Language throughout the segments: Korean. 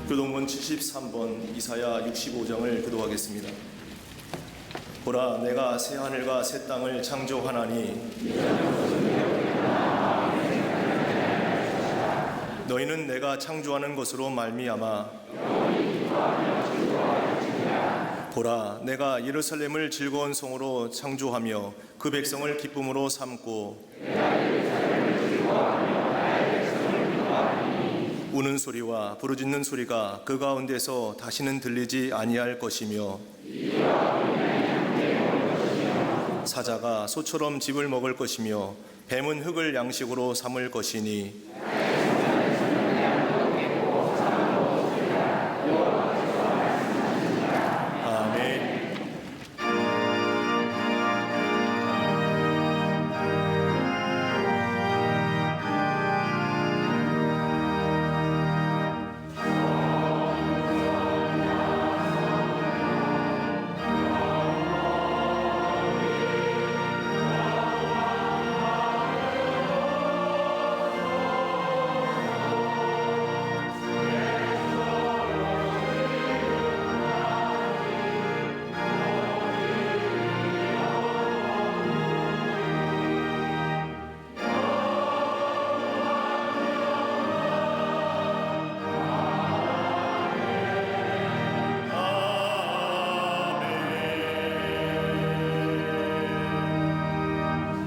교동문 73번 이사야 65장을 교도하겠습니다. 보라, 내가 새 하늘과 새 땅을 창조하나니 너희는 내가 창조하는 것으로 말미암아 보라, 내가 예루살렘을 즐거운 성으로 창조하며 그 백성을 기쁨으로 삼고 우는 소리와 부르짖는 소리가 그 가운데서 다시는 들리지 아니할 것이며 사자가 소처럼 집을 먹을 것이며 뱀은 흙을 양식으로 삼을 것이니 아멘.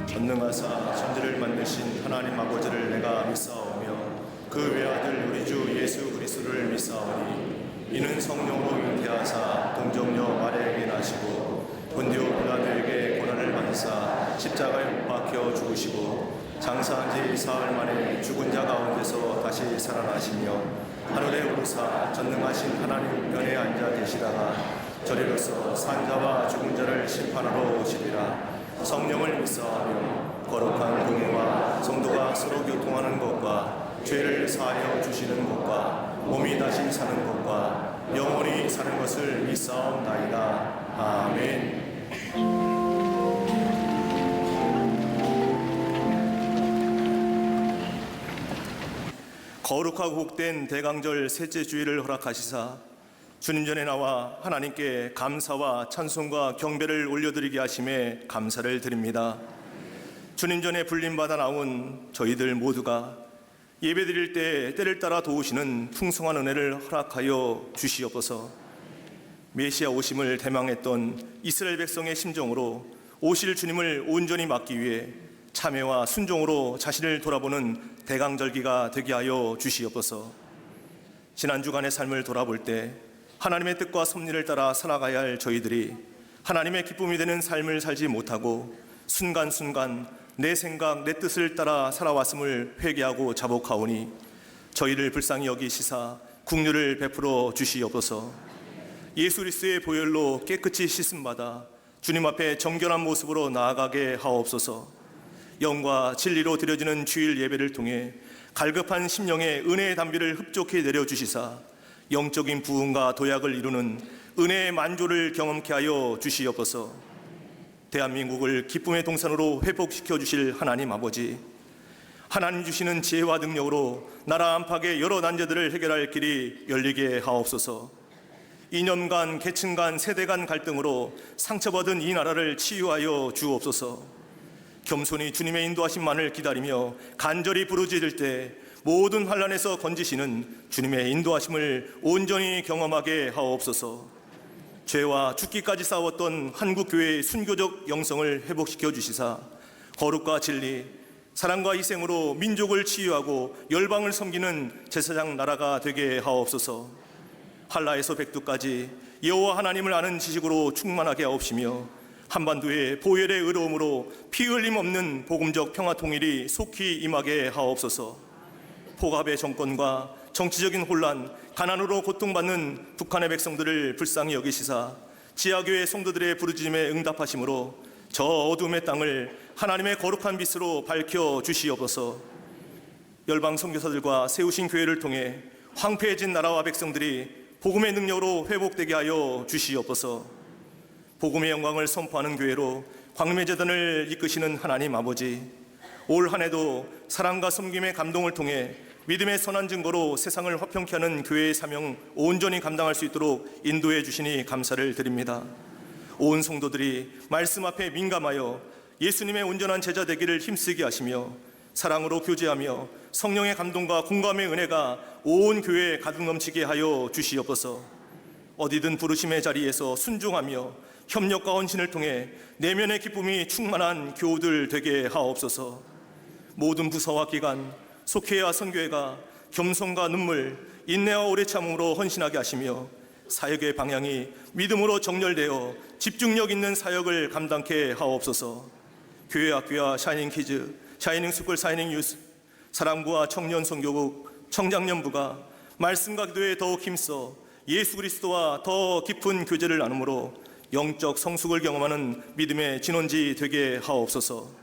전능하사 천지를 만드신 하나님 아버지를 내가 믿사오며 그 외아들 우리 주 예수 그리스도를 믿사오니 이는 성령으로 잉태하사 동정녀 마리아에게 나시고 본디오 빌라도에게 고난을 받으사 십자가에 못 박혀 죽으시고 장사한 지 사흘 만에 죽은 자 가운데서 다시 살아나시며 하늘에 오르사 전능하신 하나님 우편에 앉아 계시다가 저리로서 산자와 죽은 자를 심판하러 오시리라. 성령을 믿사하며 거룩한 공예와 성도가 서로 교통하는 것과 죄를 사하여 주시는 것과 몸이 다시 사는 것과 영원히 사는 것을 믿사옵나이다. 아멘. 거룩하고 복된 대강절 셋째 주일을 허락하시사 주님 전에 나와 하나님께 감사와 찬송과 경배를 올려드리게 하심에 감사를 드립니다. 주님 전에 불림받아 나온 저희들 모두가 예배드릴 때 때를 따라 도우시는 풍성한 은혜를 허락하여 주시옵소서. 메시아 오심을 대망했던 이스라엘 백성의 심정으로 오실 주님을 온전히 맞기 위해 참회와 순종으로 자신을 돌아보는 대강절기가 되게 하여 주시옵소서. 지난 주간의 삶을 돌아볼 때 하나님의 뜻과 섭리를 따라 살아가야 할 저희들이 하나님의 기쁨이 되는 삶을 살지 못하고 순간순간 내 생각, 내 뜻을 따라 살아왔음을 회개하고 자복하오니 저희를 불쌍히 여기시사 긍휼을 베풀어 주시옵소서. 예수 그리스도의 보혈로 깨끗이 씻음받아 주님 앞에 정결한 모습으로 나아가게 하옵소서. 영과 진리로 드려지는 주일 예배를 통해 갈급한 심령의 은혜의 담비를 흡족히 내려주시사 영적인 부흥과 도약을 이루는 은혜의 만조를 경험케 하여 주시옵소서. 대한민국을 기쁨의 동산으로 회복시켜 주실 하나님 아버지, 하나님 주시는 지혜와 능력으로 나라 안팎의 여러 난제들을 해결할 길이 열리게 하옵소서. 이념 간, 계층 간, 세대 간 갈등으로 상처받은 이 나라를 치유하여 주옵소서. 겸손히 주님의 인도하심만을 기다리며 간절히 부르짖을 때 모든 환난에서 건지시는 주님의 인도하심을 온전히 경험하게 하옵소서. 죄와 죽기까지 싸웠던 한국교회의 순교적 영성을 회복시켜 주시사 거룩과 진리, 사랑과 희생으로 민족을 치유하고 열방을 섬기는 제사장 나라가 되게 하옵소서. 한라에서 백두까지 여호와 하나님을 아는 지식으로 충만하게 하옵시며 한반도의 보혈의 의로움으로 피 흘림 없는 복음적 평화 통일이 속히 임하게 하옵소서. 포갑의 정권과 정치적인 혼란, 가난으로 고통받는 북한의 백성들을 불쌍히 여기시사 지하교회 성도들의 부르짖음에 응답하심으로 저 어둠의 땅을 하나님의 거룩한 빛으로 밝혀 주시옵소서. 열방 선교사들과 세우신 교회를 통해 황폐해진 나라와 백성들이 복음의 능력으로 회복되게 하여 주시옵소서. 복음의 영광을 선포하는 교회로 광명제단을 이끄시는 하나님 아버지, 올 한 해도 사랑과 섬김의 감동을 통해 믿음의 선한 증거로 세상을 화평케 하는 교회의 사명 온전히 감당할 수 있도록 인도해 주시니 감사를 드립니다. 온 성도들이 말씀 앞에 민감하여 예수님의 온전한 제자 되기를 힘쓰게 하시며 사랑으로 교제하며 성령의 감동과 공감의 은혜가 온 교회에 가득 넘치게 하여 주시옵소서. 어디든 부르심의 자리에서 순종하며 협력과 헌신을 통해 내면의 기쁨이 충만한 교우들 되게 하옵소서. 모든 부서와 기관, 속회와 선교회가 겸손과 눈물, 인내와 오래 참음으로 헌신하게 하시며 사역의 방향이 믿음으로 정렬되어 집중력 있는 사역을 감당케 하옵소서. 교회 학교와 샤이닝 키즈, 샤이닝 스쿨, 샤이닝 유스, 사랑부와 청년 선교국, 청장년부가 말씀과 기도에 더욱 힘써 예수 그리스도와 더 깊은 교제를 나누므로 영적 성숙을 경험하는 믿음의 진원지 되게 하옵소서.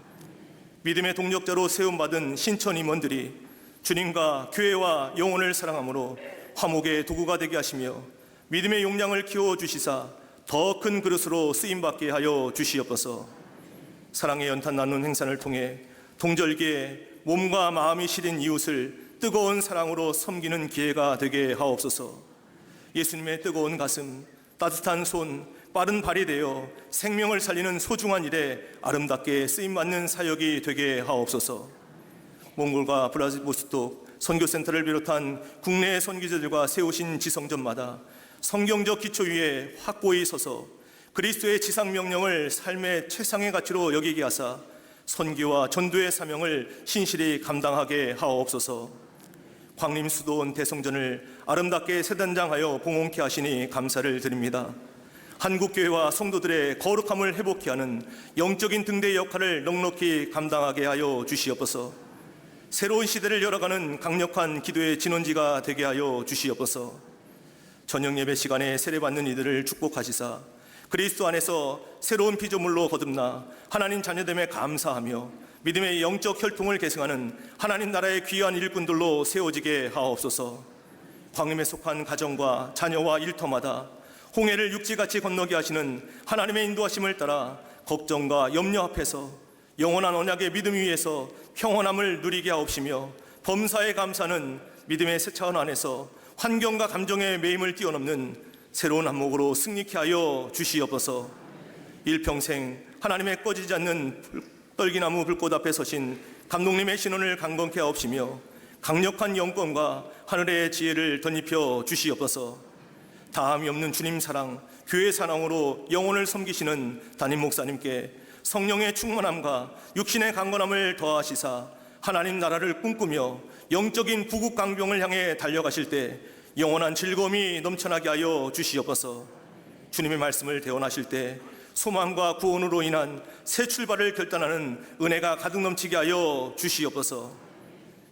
믿음의 동력자로 세움받은 신천 임원들이 주님과 교회와 영혼을 사랑함으로 화목의 도구가 되게 하시며 믿음의 용량을 키워주시사 더 큰 그릇으로 쓰임받게 하여 주시옵소서. 사랑의 연탄 나누는 행사를 통해 동절기에 몸과 마음이 시린 이웃을 뜨거운 사랑으로 섬기는 기회가 되게 하옵소서. 예수님의 뜨거운 가슴, 따뜻한 손, 빠른 발이 되어 생명을 살리는 소중한 일에 아름답게 쓰임받는 사역이 되게 하옵소서. 몽골과 브라지보스톡 선교센터를 비롯한 국내의 선교제들과 세우신 지성전마다 성경적 기초 위에 확고히 서서 그리스도의 지상명령을 삶의 최상의 가치로 여기게 하사 선교와 전도의 사명을 신실히 감당하게 하옵소서. 광림수도원 대성전을 아름답게 세단장하여 봉헌케 하시니 감사를 드립니다. 한국교회와 성도들의 거룩함을 회복케 하는 영적인 등대 역할을 넉넉히 감당하게 하여 주시옵소서. 새로운 시대를 열어가는 강력한 기도의 진원지가 되게 하여 주시옵소서. 저녁 예배 시간에 세례받는 이들을 축복하시사 그리스도 안에서 새로운 피조물로 거듭나 하나님 자녀됨에 감사하며 믿음의 영적 혈통을 계승하는 하나님 나라의 귀한 일꾼들로 세워지게 하옵소서. 광림에 속한 가정과 자녀와 일터마다 홍해를 육지같이 건너게 하시는 하나님의 인도하심을 따라 걱정과 염려 앞에서 영원한 언약의 믿음 위에서 평온함을 누리게 하옵시며 범사에 감사는 믿음의 세차원 안에서 환경과 감정의 매임을 뛰어넘는 새로운 안목으로 승리케 하여 주시옵소서. 일평생 하나님의 꺼지지 않는 떨기나무 불꽃 앞에 서신 감독님의 신원을 강건케 하옵시며 강력한 영권과 하늘의 지혜를 덧입혀 주시옵소서. 다함이 없는 주님 사랑, 교회 사랑으로 영혼을 섬기시는 담임 목사님께 성령의 충만함과 육신의 강건함을 더하시사 하나님 나라를 꿈꾸며 영적인 부국 강병을 향해 달려가실 때 영원한 즐거움이 넘쳐나게 하여 주시옵소서. 주님의 말씀을 대언하실 때 소망과 구원으로 인한 새 출발을 결단하는 은혜가 가득 넘치게 하여 주시옵소서.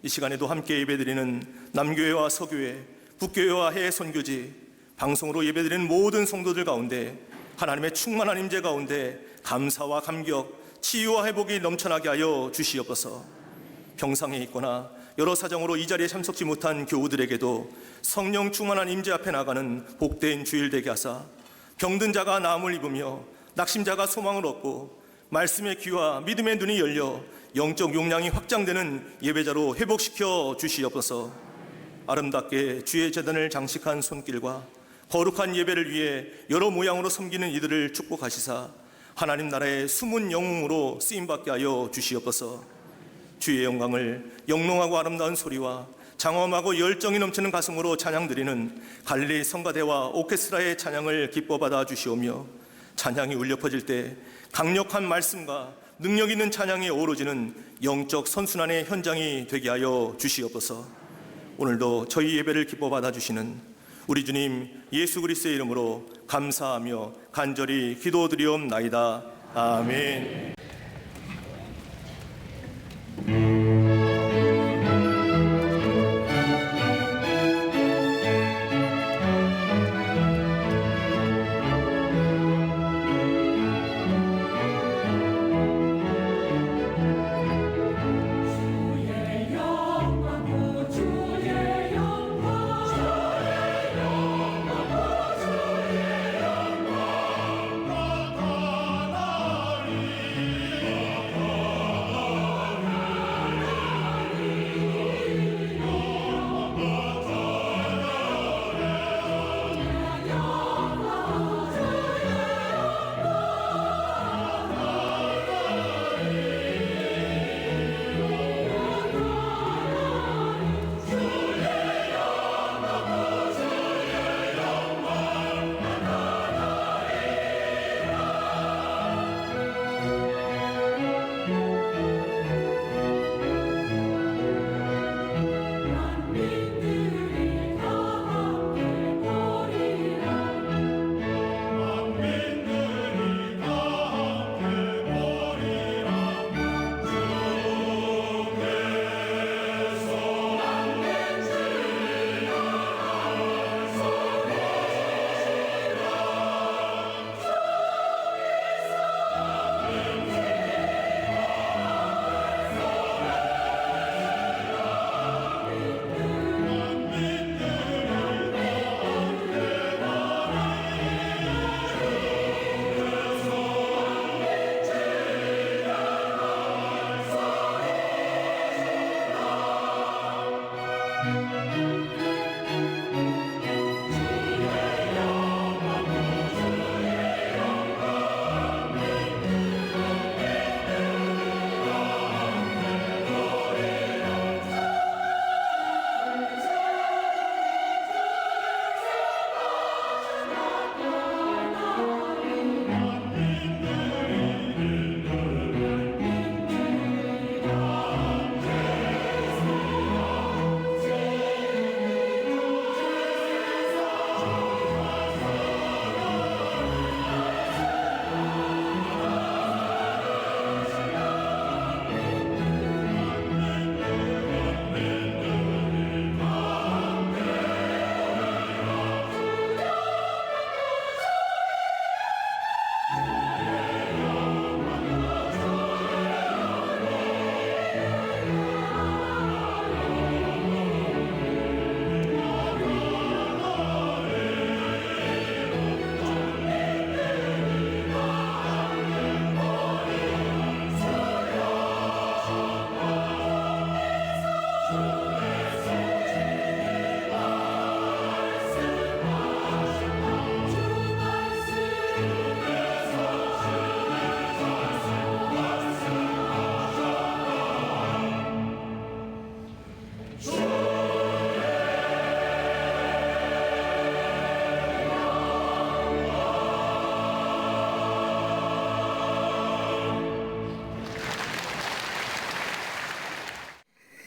이 시간에도 함께 예배드리는 남교회와 서교회, 북교회와 해외 선교지, 방송으로 예배드리는 모든 성도들 가운데 하나님의 충만한 임재 가운데 감사와 감격, 치유와 회복이 넘쳐나게 하여 주시옵소서. 병상에 있거나 여러 사정으로 이 자리에 참석지 못한 교우들에게도 성령 충만한 임재 앞에 나가는 복된 주일 되게 하사 병든 자가 나음을 입으며 낙심자가 소망을 얻고 말씀의 귀와 믿음의 눈이 열려 영적 용량이 확장되는 예배자로 회복시켜 주시옵소서. 아름답게 주의 제단을 장식한 손길과 거룩한 예배를 위해 여러 모양으로 섬기는 이들을 축복하시사 하나님 나라의 숨은 영웅으로 쓰임받게 하여 주시옵소서. 주의 영광을 영롱하고 아름다운 소리와 장엄하고 열정이 넘치는 가슴으로 찬양드리는 갈릴리 성가대와 오케스트라의 찬양을 기뻐 받아 주시오며 찬양이 울려 퍼질 때 강력한 말씀과 능력 있는 찬양이 어우러지는 영적 선순환의 현장이 되게 하여 주시옵소서. 오늘도 저희 예배를 기뻐 받아 주시는 우리 주님 예수 그리스도의 이름으로 감사하며 간절히 기도드리옵나이다. 아멘.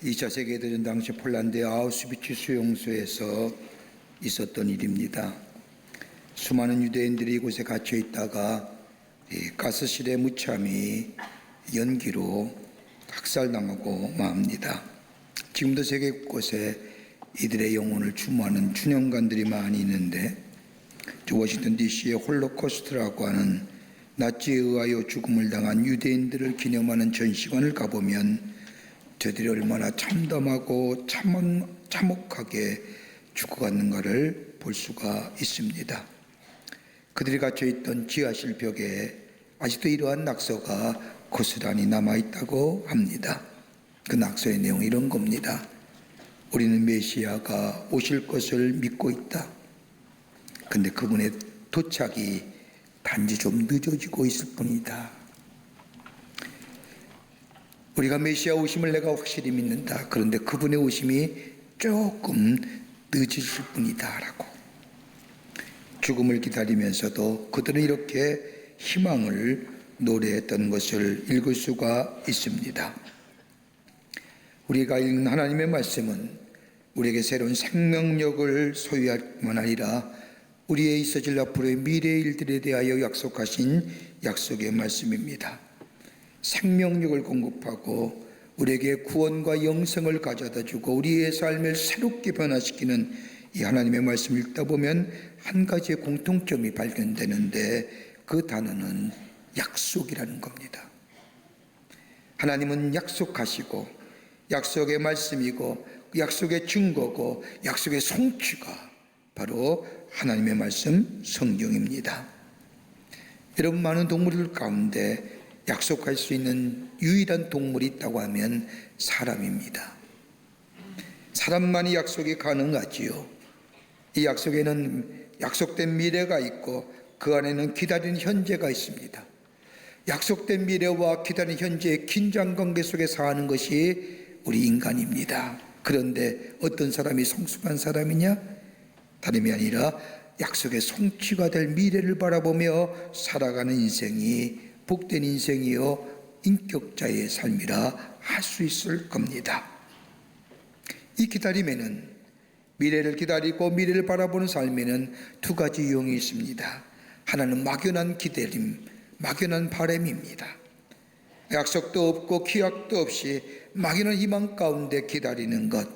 2차 세계대전 당시 폴란드의 아우슈비츠 수용소에서 있었던 일입니다. 수많은 유대인들이 이곳에 갇혀 있다가 가스실에 무참히 연기로 학살당하고 맙니다. 지금도 세계 곳곳에 이들의 영혼을 추모하는 추념관들이 많이 있는데, 워싱턴 DC의 홀로코스트라고 하는 나치에 의하여 죽음을 당한 유대인들을 기념하는 전시관을 가보면 저들이 얼마나 참담하고 참혹하게 죽어갔는가를 볼 수가 있습니다. 그들이 갇혀있던 지하실 벽에 아직도 이러한 낙서가 고스란히 남아있다고 합니다. 그 낙서의 내용이 이런 겁니다. 우리는 메시아가 오실 것을 믿고 있다. 근데 그분의 도착이 단지 좀 늦어지고 있을 뿐이다. 우리가 메시아 오심을 내가 확실히 믿는다. 그런데 그분의 오심이 조금 늦으실 뿐이다 라고. 죽음을 기다리면서도 그들은 이렇게 희망을 노래했던 것을 읽을 수가 있습니다. 우리가 읽는 하나님의 말씀은 우리에게 새로운 생명력을 소유할 뿐만 아니라 우리의 있어질 앞으로의 미래의 일들에 대하여 약속하신 약속의 말씀입니다. 생명력을 공급하고 우리에게 구원과 영생을 가져다 주고 우리의 삶을 새롭게 변화시키는 이 하나님의 말씀을 읽다 보면 한 가지의 공통점이 발견되는데, 그 단어는 약속이라는 겁니다. 하나님은 약속하시고 약속의 말씀이고 약속의 증거고 약속의 성취가 바로 하나님의 말씀 성경입니다. 여러분, 많은 동물들 가운데 약속할 수 있는 유일한 동물이 있다고 하면 사람입니다. 사람만이 약속이 가능하지요. 이 약속에는 약속된 미래가 있고 그 안에는 기다리는 현재가 있습니다. 약속된 미래와 기다리는 현재의 긴장관계 속에 사는 것이 우리 인간입니다. 그런데 어떤 사람이 성숙한 사람이냐? 다름이 아니라 약속의 성취가 될 미래를 바라보며 살아가는 인생이 복된 인생이요 인격자의 삶이라 할 수 있을 겁니다. 이 기다림에는, 미래를 기다리고 미래를 바라보는 삶에는 두 가지 유형이 있습니다. 하나는 막연한 기다림, 막연한 바람입니다. 약속도 없고 기약도 없이 막연한 희망 가운데 기다리는 것,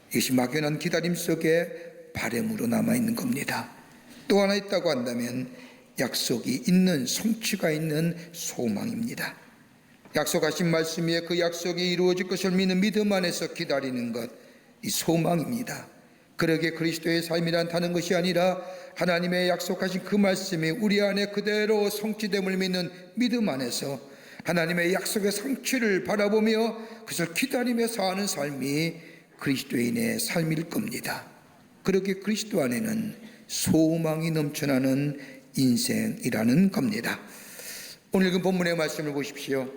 이것이 막연한 기다림 속에 바람으로 남아있는 겁니다. 또 하나 있다고 한다면 약속이 있는, 성취가 있는 소망입니다. 약속하신 말씀 위에 그 약속이 이루어질 것을 믿는 믿음 안에서 기다리는 것, 이 소망입니다. 그러기에 그리스도의 삶이란 다른 것이 아니라 하나님의 약속하신 그 말씀이 우리 안에 그대로 성취됨을 믿는 믿음 안에서 하나님의 약속의 성취를 바라보며 그것을 기다리며 사는 삶이 그리스도인의 삶일 겁니다. 그렇게 그리스도 안에는 소망이 넘쳐나는 인생이라는 겁니다. 오늘 읽은 본문의 말씀을 보십시오.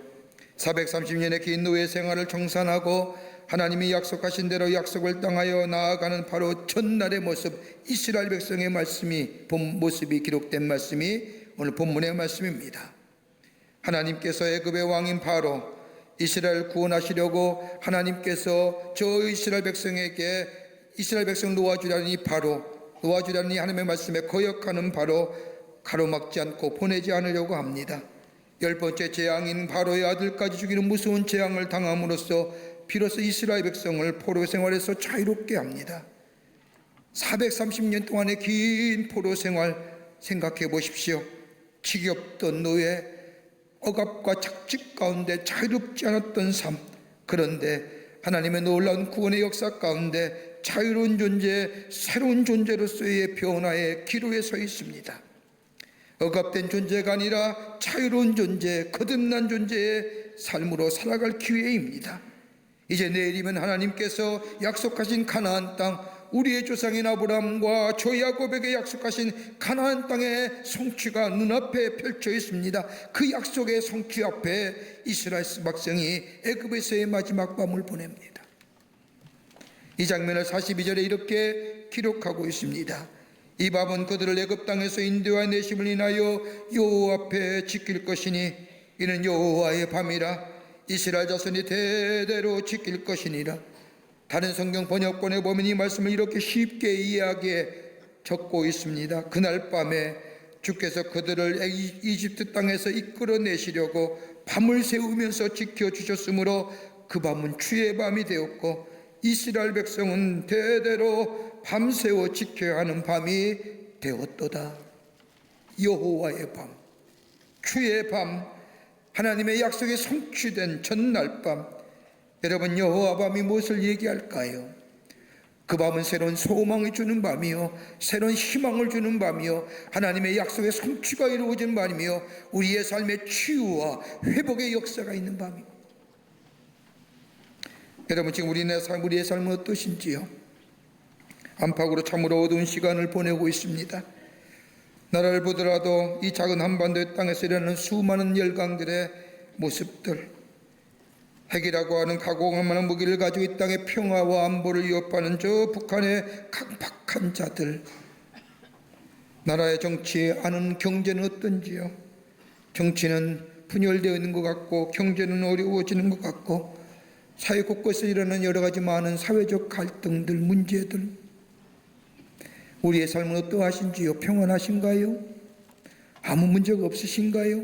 430년의 긴 노예 생활을 청산하고 하나님이 약속하신 대로 약속을 향하여 나아가는 바로 전날의 모습, 이스라엘 백성의 모습이 기록된 말씀이 오늘 본문의 말씀입니다. 하나님께서 애굽의 왕인 바로 이스라엘 구원하시려고 하나님께서 저 이스라엘 백성에게 이스라엘 백성을 놓아주라니 하나님의 말씀에 거역하는 바로 가로막지 않고 보내지 않으려고 합니다. 10번째 재앙인 바로의 아들까지 죽이는 무서운 재앙을 당함으로써 비로소 이스라엘 백성을 포로 생활에서 자유롭게 합니다. 430년 동안의 긴 포로 생활 생각해 보십시오. 지겹던 노예, 억압과 착취 가운데 자유롭지 않았던 삶, 그런데 하나님의 놀라운 구원의 역사 가운데 자유로운 존재, 새로운 존재로서의 변화의 기로에 서 있습니다. 억압된 존재가 아니라 자유로운 존재, 거듭난 존재의 삶으로 살아갈 기회입니다. 이제 내일이면 하나님께서 약속하신 가나안 땅, 우리의 조상인 아브라함과 저 야곱에게 약속하신 가나안 땅의 성취가 눈앞에 펼쳐 있습니다. 그 약속의 성취 앞에 이스라엘 백성이 애굽에서의 마지막 밤을 보냅니다. 이 장면을 42절에 이렇게 기록하고 있습니다. 이 밤은 그들을 애굽 땅에서 인도와 내심을 인하여 여호와 앞에 지킬 것이니 이는 여호와의 밤이라. 이스라엘 자손이 대대로 지킬 것이니라. 다른 성경 번역본에 보면 이 말씀을 이렇게 쉽게 이해하게 적고 있습니다. 그날 밤에 주께서 그들을 이집트 땅에서 이끌어내시려고 밤을 새우면서 지켜주셨으므로 그 밤은 주의 밤이 되었고 이스라엘 백성은 대대로 밤새워 지켜야 하는 밤이 되었도다. 여호와의 밤, 주의 밤, 하나님의 약속이 성취된 전날 밤. 여러분, 여호와 밤이 무엇을 얘기할까요? 그 밤은 새로운 소망을 주는 밤이요, 새로운 희망을 주는 밤이요, 하나님의 약속의 성취가 이루어진 밤이요, 우리의 삶의 치유와 회복의 역사가 있는 밤입니다. 여러분, 지금 우리의 삶은 어떠신지요? 안팎으로 참으로 어두운 시간을 보내고 있습니다. 나라를 보더라도 이 작은 한반도의 땅에서 일어나는 수많은 열강들의 모습들, 핵이라고 하는 가공한 무기를 가지고 이 땅의 평화와 안보를 위협하는 저 북한의 강팍한 자들, 나라의 정치에 아는 경제는 어떤지요? 정치는 분열되어 있는 것 같고 경제는 어려워지는 것 같고 사회 곳곳에 일어나는 여러 가지 많은 사회적 갈등들, 문제들, 우리의 삶은 어떠하신지요? 평안하신가요? 아무 문제가 없으신가요?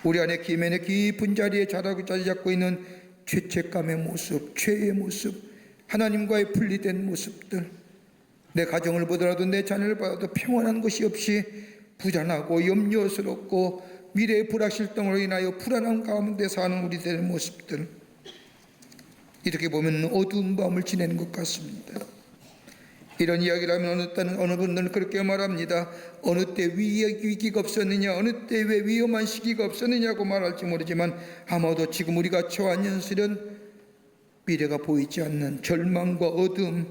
우리 안에 기면의 깊은 자리에 자리 잡고 있는 죄책감의 모습, 죄의 모습, 하나님과의 분리된 모습들, 내 가정을 보더라도 내 자녀를 봐도 평안한 것이 없이 불안하고 염려스럽고 미래의 불확실성으로 인하여 불안한 가운데 사는 우리들의 모습들, 이렇게 보면 어두운 밤을 지내는 것 같습니다. 이런 이야기를 하면 어느 분들은 그렇게 말합니다. 어느 때 위기가 없었느냐, 어느 때 왜 위험한 시기가 없었느냐고 말할지 모르지만 아마도 지금 우리가 처한 현실은 미래가 보이지 않는 절망과 어둠,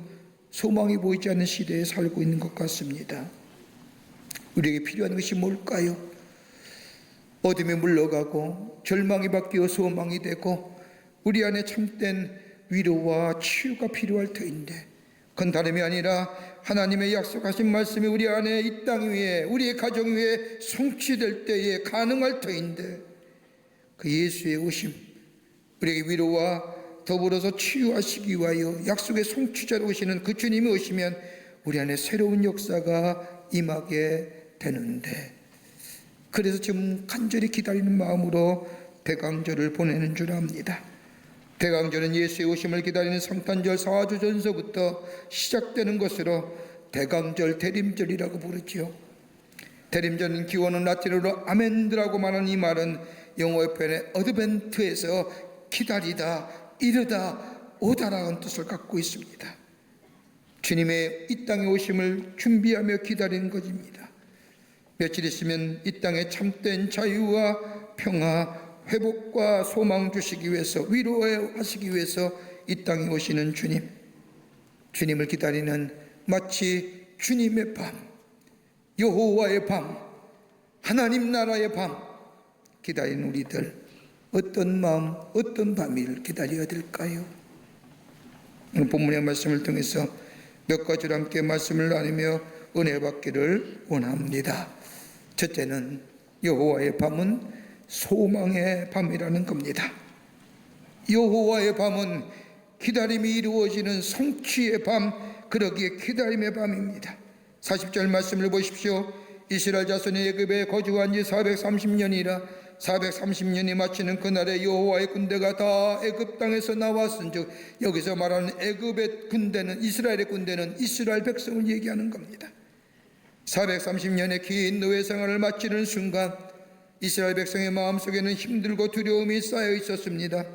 소망이 보이지 않는 시대에 살고 있는 것 같습니다. 우리에게 필요한 것이 뭘까요? 어둠이 물러가고 절망이 바뀌어 소망이 되고 우리 안에 참된 위로와 치유가 필요할 터인데, 그건 다름이 아니라 하나님의 약속하신 말씀이 우리 안에 이 땅 위에, 우리의 가정 위에 성취될 때에 가능할 터인데, 그 예수의 오심, 우리에게 위로와 더불어서 치유하시기 위하여 약속의 성취자로 오시는 그 주님이 오시면 우리 안에 새로운 역사가 임하게 되는데, 그래서 지금 간절히 기다리는 마음으로 대강절을 보내는 줄 압니다. 대강절은 예수의 오심을 기다리는 성탄절 4주 전서부터 시작되는 것으로 대강절, 대림절이라고 부르지요. 대림절은 기원은 라틴어로 아멘드라고 말하는 이 말은 영어의 표현의 어드벤트에서 기다리다, 이르다, 오다라는 뜻을 갖고 있습니다. 주님의 이 땅에 오심을 준비하며 기다리는 것입니다. 며칠 있으면 이 땅에 참된 자유와 평화, 회복과 소망 주시기 위해서, 위로하시기 위해서 이 땅에 오시는 주님, 주님을 기다리는 마치 주님의 밤, 여호와의 밤, 하나님 나라의 밤 기다리는 우리들, 어떤 마음, 어떤 밤을 기다려야 될까요? 오늘 본문의 말씀을 통해서 몇 가지로 함께 말씀을 나누며 은혜 받기를 원합니다. 첫째는 여호와의 밤은 소망의 밤이라는 겁니다. 여호와의 밤은 기다림이 이루어지는 성취의 밤, 그러기에 기다림의 밤입니다. 40절 말씀을 보십시오. 이스라엘 자손이 애굽에 거주한 지 430년이라 430년이 마치는 그날에 여호와의 군대가 다 애굽 땅에서 나왔은즉, 여기서 말하는 애굽의 군대는, 이스라엘의 군대는 이스라엘 백성을 얘기하는 겁니다. 430년의 긴 노예 생활을 마치는 순간 이스라엘 백성의 마음속에는 힘들고 두려움이 쌓여 있었습니다.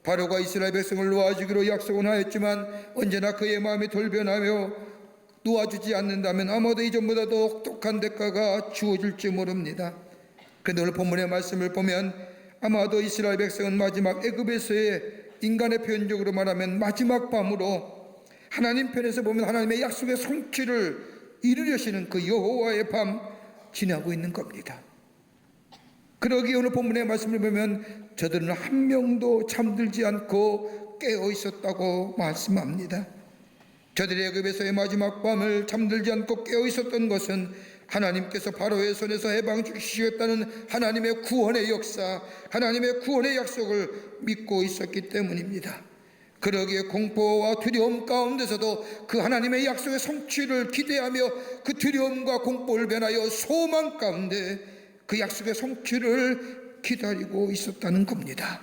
바로가 이스라엘 백성을 놓아주기로 약속은 하였지만 언제나 그의 마음이 돌변하며 놓아주지 않는다면 아마도 이전보다 더 혹독한 대가가 주어질지 모릅니다. 그런데 오늘 본문의 말씀을 보면 아마도 이스라엘 백성은 마지막 애굽에서의, 인간의 표현적으로 말하면 마지막 밤으로, 하나님 편에서 보면 하나님의 약속의 성취를 이루려시는 그 여호와의 밤 지나고 있는 겁니다. 그러기에 오늘 본문의 말씀을 보면 저들은 한 명도 잠들지 않고 깨어 있었다고 말씀합니다. 저들이 애굽에서의 마지막 밤을 잠들지 않고 깨어 있었던 것은 하나님께서 바로의 손에서 해방 주시겠다는 하나님의 구원의 역사, 하나님의 구원의 약속을 믿고 있었기 때문입니다. 그러기에 공포와 두려움 가운데서도 그 하나님의 약속의 성취를 기대하며 그 두려움과 공포를 변하여 소망 가운데 그 약속의 성취를 기다리고 있었다는 겁니다.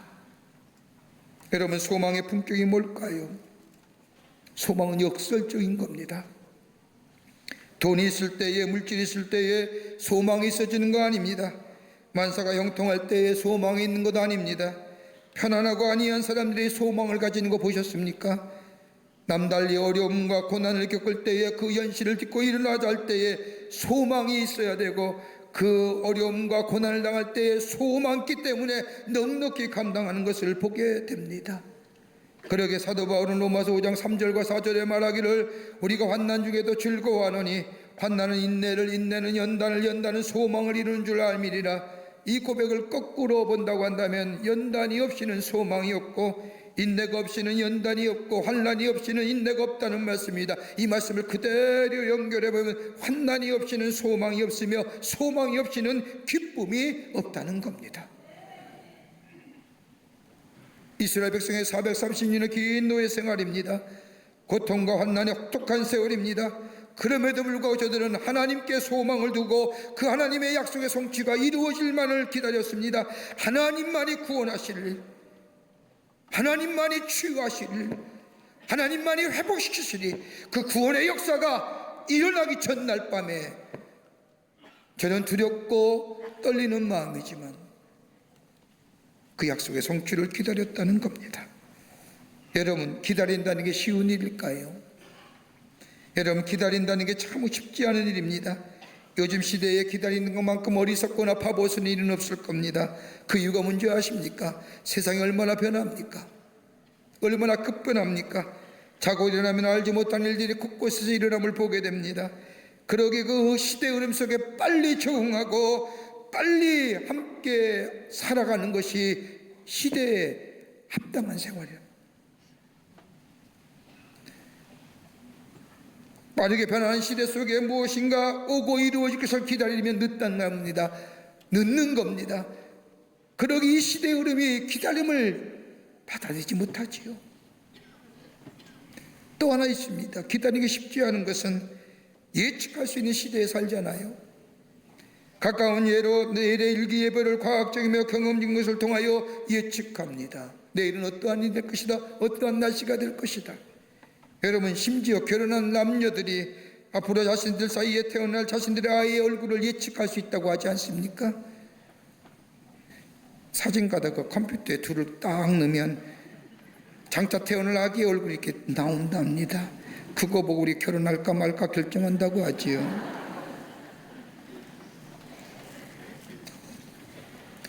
여러분, 소망의 품격이 뭘까요? 소망은 역설적인 겁니다. 돈이 있을 때에, 물질이 있을 때에 소망이 있어지는 거 아닙니다. 만사가 형통할 때에 소망이 있는 것도 아닙니다. 편안하고 안이한 사람들이 소망을 가지는 거 보셨습니까? 남달리 어려움과 고난을 겪을 때에 그 현실을 딛고 일어나자 할 때에 소망이 있어야 되고, 그 어려움과 고난을 당할 때에 소망기 때문에 넉넉히 감당하는 것을 보게 됩니다. 그러게 사도 바울은 로마서 5장 3절과 4절에 말하기를 우리가 환난 중에도 즐거워하노니 환난은 인내를, 인내는 연단을, 연단은 소망을 이루는 줄 알미리라. 이 고백을 거꾸로 본다고 한다면 연단이 없이는 소망이 없고 인내가 없이는 연단이 없고 환난이 없이는 인내가 없다는 말씀입니다. 이 말씀을 그대로 연결해 보면 환난이 없이는 소망이 없으며 소망이 없이는 기쁨이 없다는 겁니다. 이스라엘 백성의 430년의 긴 노예 생활입니다. 고통과 환난의 혹독한 세월입니다. 그럼에도 불구하고 저들은 하나님께 소망을 두고 그 하나님의 약속의 성취가 이루어질만을 기다렸습니다. 하나님만이 구원하실, 하나님만이 치유하실, 하나님만이 회복시키시리. 그 구원의 역사가 일어나기 전날 밤에 저는 두렵고 떨리는 마음이지만 그 약속의 성취를 기다렸다는 겁니다. 여러분, 기다린다는 게 쉬운 일일까요? 여러분, 기다린다는 게 참 쉽지 않은 일입니다. 요즘 시대에 기다리는 것만큼 어리석거나 바보스러운 일은 없을 겁니다. 그 이유가 뭔지 아십니까? 세상이 얼마나 변합니까? 얼마나 급변합니까? 자고 일어나면 알지 못한 일들이 곳곳에서 일어남을 보게 됩니다. 그러기에 그 시대 흐름 속에 빨리 적응하고 빨리 함께 살아가는 것이 시대에 합당한 생활이에요. 빠르게 변하는 시대 속에 무엇인가 오고 이루어질 것을 기다리면 늦다는 겁니다. 늦는 겁니다. 그러기 이 시대의 흐름이 기다림을 받아들이지 못하지요. 또 하나 있습니다. 기다리기 쉽지 않은 것은 예측할 수 있는 시대에 살잖아요. 가까운 예로 내일의 일기예보를 과학적이며 경험적인 것을 통하여 예측합니다. 내일은 어떠한 일이 될 것이다, 어떠한 날씨가 될 것이다. 여러분, 심지어 결혼한 남녀들이 앞으로 자신들 사이에 태어날 자신들의 아이의 얼굴을 예측할 수 있다고 하지 않습니까? 사진가다가 컴퓨터에 둘을 딱 넣으면 장차 태어날 아기의 얼굴이 이렇게 나온답니다. 그거 보고 우리 결혼할까 말까 결정한다고 하지요.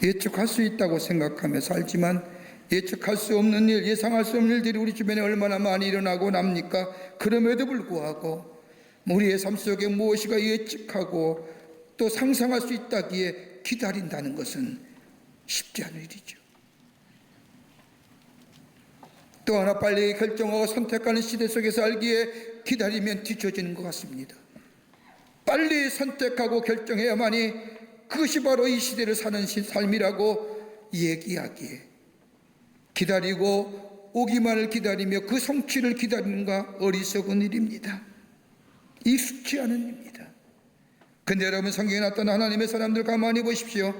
예측할 수 있다고 생각하며 살지만 예측할 수 없는 일, 예상할 수 없는 일들이 우리 주변에 얼마나 많이 일어나고 납니까? 그럼에도 불구하고 우리의 삶 속에 무엇이가 예측하고 또 상상할 수 있다기에 기다린다는 것은 쉽지 않은 일이죠. 또 하나, 빨리 결정하고 선택하는 시대 속에 살기에 기다리면 뒤처지는 것 같습니다. 빨리 선택하고 결정해야만이 그것이 바로 이 시대를 사는 삶이라고 얘기하기에 기다리고 오기만을 기다리며 그 성취를 기다리는가 어리석은 일입니다. 익숙치 않은 일입니다. 근데 여러분, 성경에 나타난 하나님의 사람들 가만히 보십시오.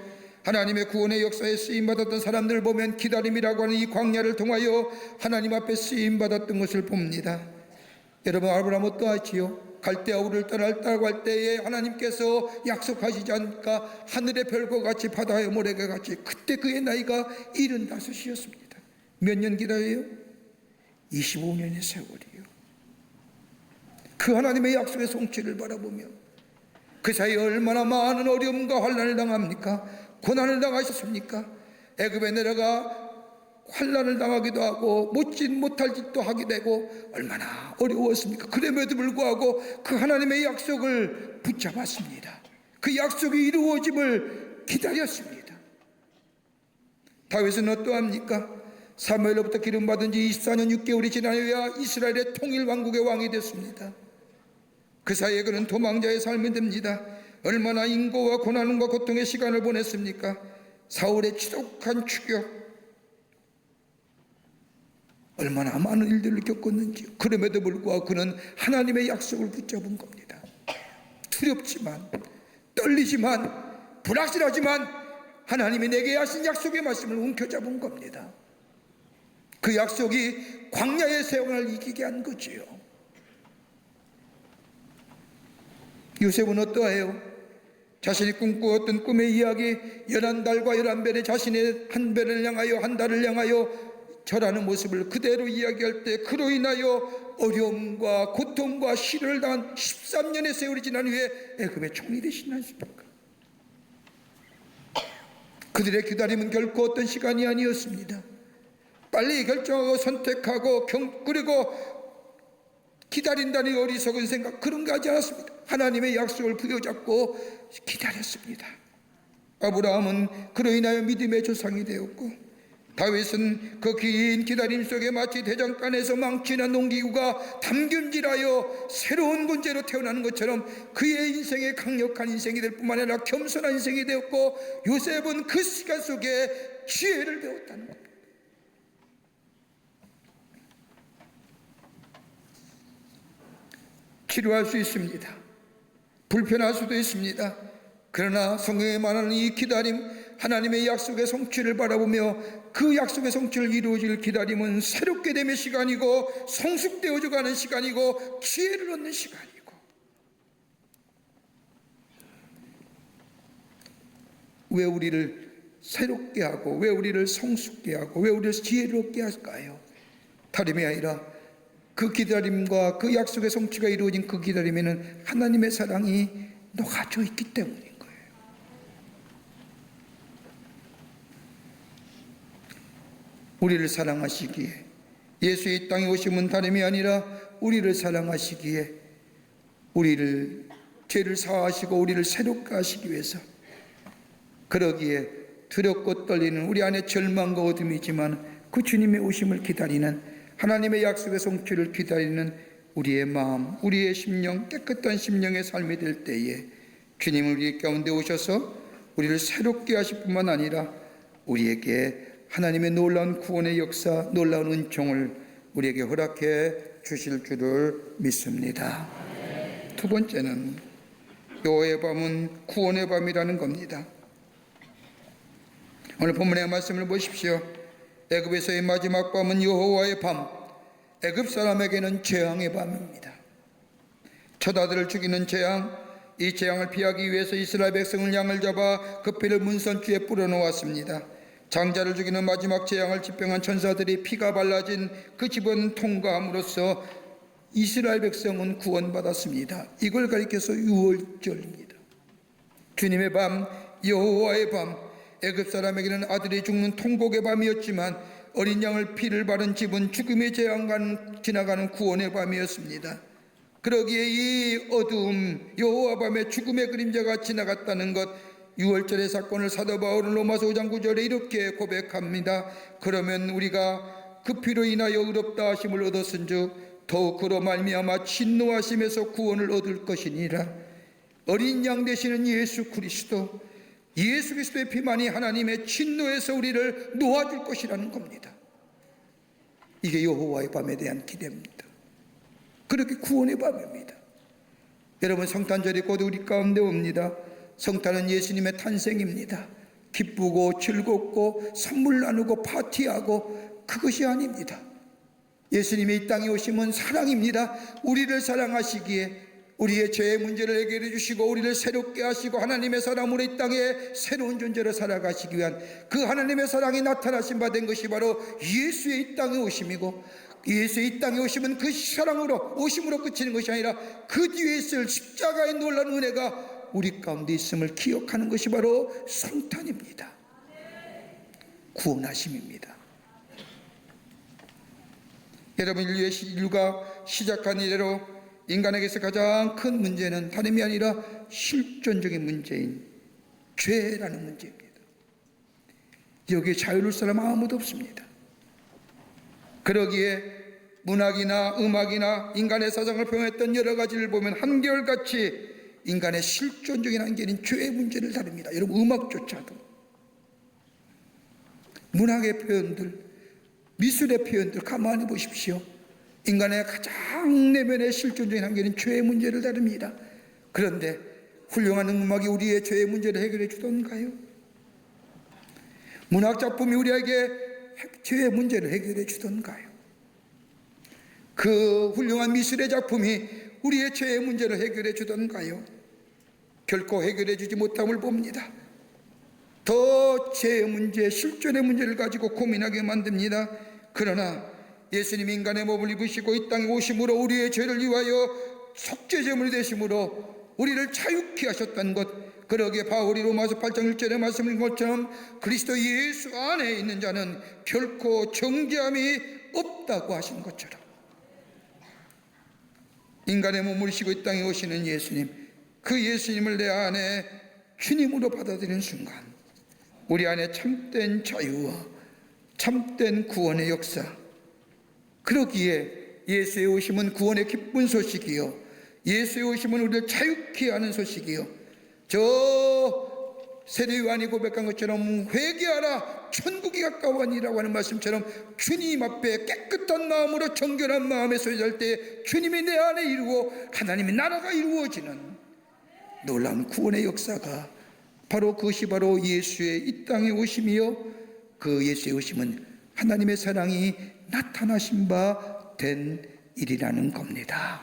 하나님의 구원의 역사에 쓰임받았던 사람들을 보면 기다림이라고 하는 이 광야를 통하여 하나님 앞에 쓰임받았던 것을 봅니다. 여러분, 아브라함 어떠하지요? 갈대아 우르를 떠날다고 할 때에 하나님께서 약속하시지 않을까? 하늘의 별과 같이 바다의 모래가 같이. 그때 그의 나이가 75이었습니다. 몇 년 기다려요? 25년의 세월이요. 그 하나님의 약속의 성취를 바라보며 그 사이에 얼마나 많은 어려움과 환난을 당합니까? 고난을 당하셨습니까? 애굽에 내려가 환난을 당하기도 하고 못할 짓도 하게 되고 얼마나 어려웠습니까? 그럼에도 불구하고 그 하나님의 약속을 붙잡았습니다. 그 약속이 이루어짐을 기다렸습니다. 다윗은 어떠합니까? 사무엘로부터 기름받은 지 24년 6개월이 지나야 이스라엘의 통일 왕국의 왕이 됐습니다. 그 사이에 그는 도망자의 삶이 됩니다. 얼마나 인고와 고난과 고통의 시간을 보냈습니까? 사울의 지독한 추격, 얼마나 많은 일들을 겪었는지. 그럼에도 불구하고 그는 하나님의 약속을 붙잡은 겁니다. 두렵지만, 떨리지만, 불확실하지만 하나님이 내게 하신 약속의 말씀을 움켜잡은 겁니다. 그 약속이 광야의 세월을 이기게 한 거지요. 요셉은 어떠해요? 자신이 꿈꾸었던 꿈의 이야기, 11달과 11별의 자신의 한 별을 향하여, 한 달을 향하여 절하는 모습을 그대로 이야기할 때, 그로 인하여 어려움과 고통과 시련을 당한 13년의 세월이 지난 후에 애굽의 총리 되시지 않습니까? 그들의 기다림은 결코 어떤 시간이 아니었습니다. 빨리 결정하고 선택하고 그리고 기다린다는 어리석은 생각, 그런 거 하지 않았습니다. 하나님의 약속을 부여잡고 기다렸습니다. 아브라함은 그로 인하여 믿음의 조상이 되었고, 다윗은 그 긴 기다림 속에 마치 대장간에서 망치나 농기구가 담금질하여 새로운 군제로 태어나는 것처럼 그의 인생의 강력한 인생이 될 뿐만 아니라 겸손한 인생이 되었고, 요셉은 그 시간 속에 지혜를 배웠다는 겁니다. 치료할 수 있습니다. 불편할 수도 있습니다. 그러나 성경에 말하는 이 기다림, 하나님의 약속의 성취를 바라보며 그 약속의 성취를 이루어질 기다림은 새롭게 됨의 시간이고, 성숙되어져 가는 시간이고, 지혜를 얻는 시간이고, 왜 우리를 새롭게 하고, 왜 우리를 성숙게 하고, 왜 우리를 지혜를 얻게 할까요? 다름이 아니라 그 기다림과 그 약속의 성취가 이루어진 그 기다림에는 하나님의 사랑이 녹아져 있기 때문인 거예요. 우리를 사랑하시기에, 예수의 이 땅에 오심은 다름이 아니라 우리를 사랑하시기에, 우리를 죄를 사하시고 우리를 새롭게 하시기 위해서, 그러기에 두렵고 떨리는 우리 안에 절망과 어둠이지만 그 주님의 오심을 기다리는, 하나님의 약속의 성취를 기다리는 우리의 마음, 우리의 심령, 깨끗한 심령의 삶이 될 때에 주님은 우리 가운데 오셔서 우리를 새롭게 하실 뿐만 아니라 우리에게 하나님의 놀라운 구원의 역사, 놀라운 은총을 우리에게 허락해 주실 줄을 믿습니다. 두 번째는 여호와의 밤은 구원의 밤이라는 겁니다. 오늘 본문의 말씀을 보십시오. 애굽에서의 마지막 밤은 여호와의 밤, 애굽 사람에게는 재앙의 밤입니다. 첫 아들을 죽이는 재앙, 이 재앙을 피하기 위해서 이스라엘 백성을 양을 잡아 그 피를 문선주에 뿌려놓았습니다. 장자를 죽이는 마지막 재앙을 집행한 천사들이 피가 발라진 그 집은 통과함으로써 이스라엘 백성은 구원받았습니다. 이걸 가리켜서 유월절입니다. 주님의 밤, 여호와의 밤, 애굽 사람에게는 아들이 죽는 통곡의 밤이었지만 어린 양을 피를 바른 집은 죽음의 재앙과 지나가는 구원의 밤이었습니다. 그러기에 이 어두움, 여호와 밤에 죽음의 그림자가 지나갔다는 것, 유월절의 사건을 사도 바울은 로마서 5장 9절에 이렇게 고백합니다. 그러면 우리가 그 피로 인하여 의롭다 하심을 얻었은즉 더욱 그로 말미암아 진노하심에서 구원을 얻을 것이니라. 어린 양 되시는 예수 그리스도의 피만이 하나님의 진노에서 우리를 놓아줄 것이라는 겁니다. 이게 여호와의 밤에 대한 기대입니다. 그렇게 구원의 밤입니다. 여러분, 성탄절이 곧 우리 가운데 옵니다. 성탄은 예수님의 탄생입니다. 기쁘고 즐겁고 선물 나누고 파티하고 그것이 아닙니다. 예수님이 이 땅에 오심은 사랑입니다. 우리를 사랑하시기에 우리의 죄의 문제를 해결해 주시고 우리를 새롭게 하시고 하나님의 사랑으로 이 땅에 새로운 존재로 살아가시기 위한 그 하나님의 사랑이 나타나신 바 된 것이 바로 예수의 이 땅에 오심이고, 예수의 이 땅에 오심은 그 사랑으로 오심으로 그치는 것이 아니라 그 뒤에 있을 십자가의 놀라운 은혜가 우리 가운데 있음을 기억하는 것이 바로 성탄입니다. 구원하심입니다. 여러분, 인류가 시작한 이래로 인간에게서 가장 큰 문제는 다름이 아니라 실존적인 문제인 죄라는 문제입니다. 여기에 자유로울 사람 아무도 없습니다. 그러기에 문학이나 음악이나 인간의 사상을 표현했던 여러 가지를 보면 한결같이 인간의 실존적인 한계는 죄의 문제를 다룹니다. 여러분, 음악조차도, 문학의 표현들, 미술의 표현들 가만히 보십시오. 인간의 가장 내면의 실존적인 한계는 죄의 문제를 다룹니다. 그런데 훌륭한 음악이 우리의 죄의 문제를 해결해 주던가요? 문학작품이 우리에게 죄의 문제를 해결해 주던가요? 그 훌륭한 미술의 작품이 우리의 죄의 문제를 해결해 주던가요? 결코 해결해 주지 못함을 봅니다. 더 죄의 문제, 실존의 문제를 가지고 고민하게 만듭니다. 그러나 예수님 인간의 몸을 입으시고 이 땅에 오심으로 우리의 죄를 위하여 속죄제물이 되심으로 우리를 자유케 하셨다는 것, 그러기에 바울이 로마서 8장 1절에 말씀드린 것처럼 그리스도 예수 안에 있는 자는 결코 정죄함이 없다고 하신 것처럼, 인간의 몸을 입으시고 이 땅에 오시는 예수님, 그 예수님을 내 안에 주님으로 받아들이는 순간 우리 안에 참된 자유와 참된 구원의 역사, 그러기에 예수의 오심은 구원의 기쁜 소식이요, 예수의 오심은 우리를 자유케 하는 소식이요, 저 세례 요한이 고백한 것처럼 회개하라 천국이 가까워니라고 하는 말씀처럼 주님 앞에 깨끗한 마음으로 정결한 마음에 소리할 때 주님이 내 안에 이루고 하나님의 나라가 이루어지는 놀라운 구원의 역사가 바로 그것이 바로 예수의 이 땅에 오심이요, 그 예수의 오심은 하나님의 사랑이 나타나신 바 된 일이라는 겁니다.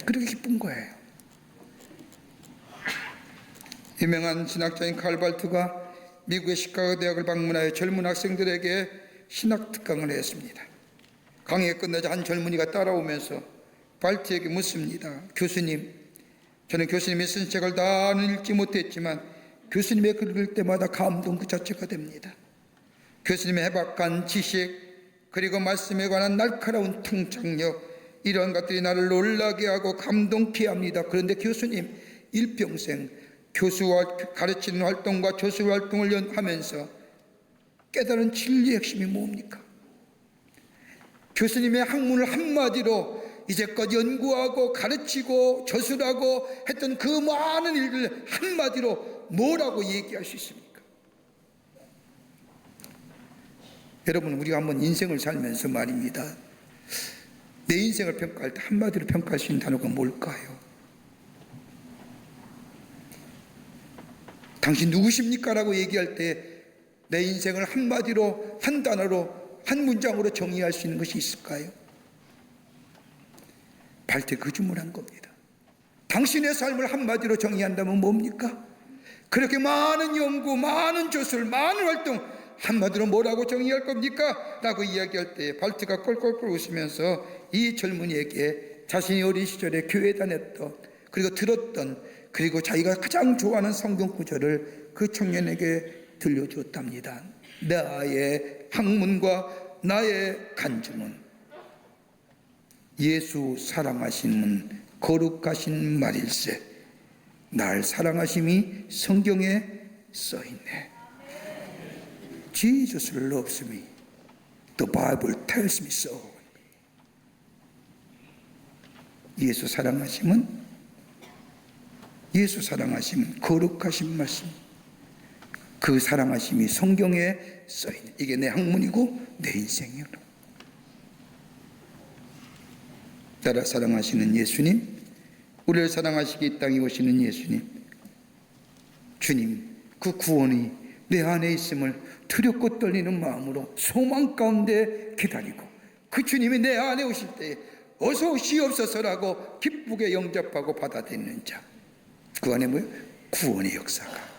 그렇게 기쁜 거예요. 유명한 신학자인 칼 발트가 미국의 시카고 대학을 방문하여 젊은 학생들에게 신학 특강을 했습니다. 강의가 끝나자 한 젊은이가 따라오면서 발트에게 묻습니다. 교수님, 저는 교수님이 쓴 책을 다 읽지 못했지만 교수님의 글을 읽을 때마다 감동 그 자체가 됩니다. 교수님의 해박한 지식, 그리고 말씀에 관한 날카로운 통찰력, 이런 것들이 나를 놀라게 하고 감동케 합니다. 그런데 교수님, 일평생 교수와 가르치는 활동과 조수 활동을 하면서 깨달은 진리의 핵심이 뭡니까? 교수님의 학문을 한마디로 이제껏 연구하고 가르치고 저술하고 했던 그 많은 일들 한마디로 뭐라고 얘기할 수 있습니까? 여러분, 우리가 한번 인생을 살면서 말입니다, 내 인생을 평가할 때 한마디로 평가할 수 있는 단어가 뭘까요? 당신 누구십니까? 라고 얘기할 때 내 인생을 한마디로, 한 단어로, 한 문장으로 정의할 수 있는 것이 있을까요? 발트 그 주문한 겁니다. 당신의 삶을 한마디로 정의한다면 뭡니까? 그렇게 많은 연구, 많은 조술, 많은 활동 한마디로 뭐라고 정의할 겁니까? 라고 이야기할 때 발트가 껄껄껄 웃으면서 이 젊은이에게 자신이 어린 시절에 교회 다녔던, 그리고 들었던, 그리고 자기가 가장 좋아하는 성경 구절을 그 청년에게 들려주었답니다. 나의 학문과 나의 간증은 예수 사랑하심은 거룩하신 말일세, 날 사랑하심이 성경에 써있네. Jesus loves me. The Bible tells me so. 예수 사랑하심은 거룩하신 말씀, 그 사랑하심이 성경에 써있네. 이게 내 학문이고 내 인생이요. 나를 사랑하시는 예수님, 우리를 사랑하시기 이 땅에 오시는 예수님, 주님, 그 구원이 내 안에 있음을 두렵고 떨리는 마음으로 소망 가운데 기다리고, 그 주님이 내 안에 오실 때 어서 오시옵소서라고 기쁘게 영접하고 받아들이는 자, 그 안에 뭐예요? 구원의 역사가,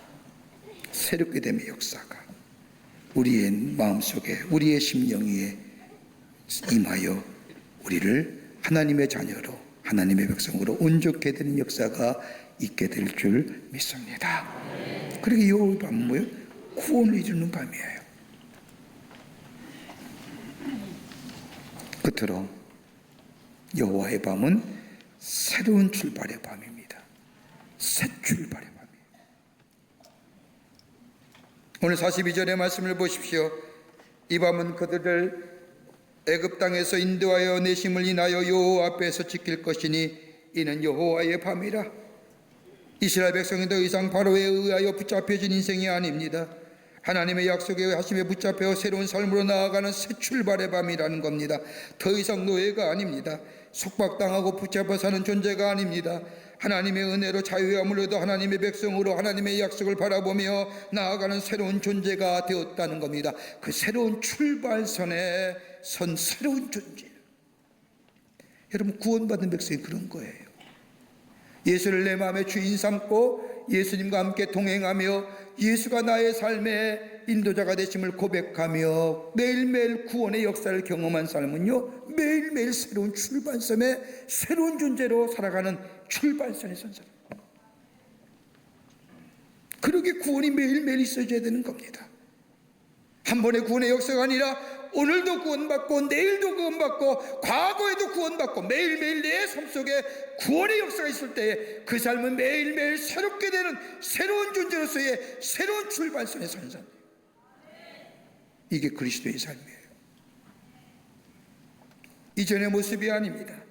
새롭게 됨의 역사가 우리의 마음속에, 우리의 심령 위에 임하여 우리를 하나님의 자녀로, 하나님의 백성으로 온전케 되는 역사가 있게 될 줄 믿습니다. 그리고 이 밤은 뭐예요? 구원을 이루는 밤이에요. 끝으로 여호와의 밤은 새로운 출발의 밤입니다. 새 출발의 밤이에요. 오늘 42절의 말씀을 보십시오. 이 밤은 그들을 애굽 땅에서 인도하여 내심을 인하여 여호와 앞에서 지킬 것이니 이는 여호와의 밤이라. 이스라엘 백성이 더 이상 바로에 의하여 붙잡혀진 인생이 아닙니다. 하나님의 약속의 하심에 붙잡혀 새로운 삶으로 나아가는 새 출발의 밤이라는 겁니다. 더 이상 노예가 아닙니다. 속박당하고 붙잡아 사는 존재가 아닙니다. 하나님의 은혜로 자유함을 얻어 하나님의 백성으로 하나님의 약속을 바라보며 나아가는 새로운 존재가 되었다는 겁니다. 그 새로운 출발선에 선 새로운 존재. 여러분, 구원받은 백성이 그런 거예요. 예수를 내 마음의 주인 삼고 예수님과 함께 동행하며 예수가 나의 삶의 인도자가 되심을 고백하며 매일매일 구원의 역사를 경험한 삶은요, 매일매일 새로운 출발선에 새로운 존재로 살아가는 출발선에 선 사람. 그러게 구원이 매일매일 있어져야 되는 겁니다. 한 번의 구원의 역사가 아니라 오늘도 구원받고 내일도 구원받고 과거에도 구원받고 매일매일 내 삶 속에 구원의 역사가 있을 때에 그 삶은 매일매일 새롭게 되는 새로운 존재로서의 새로운 출발선에 서는 삶. 이게 그리스도의 삶이에요. 이전의 모습이 아닙니다.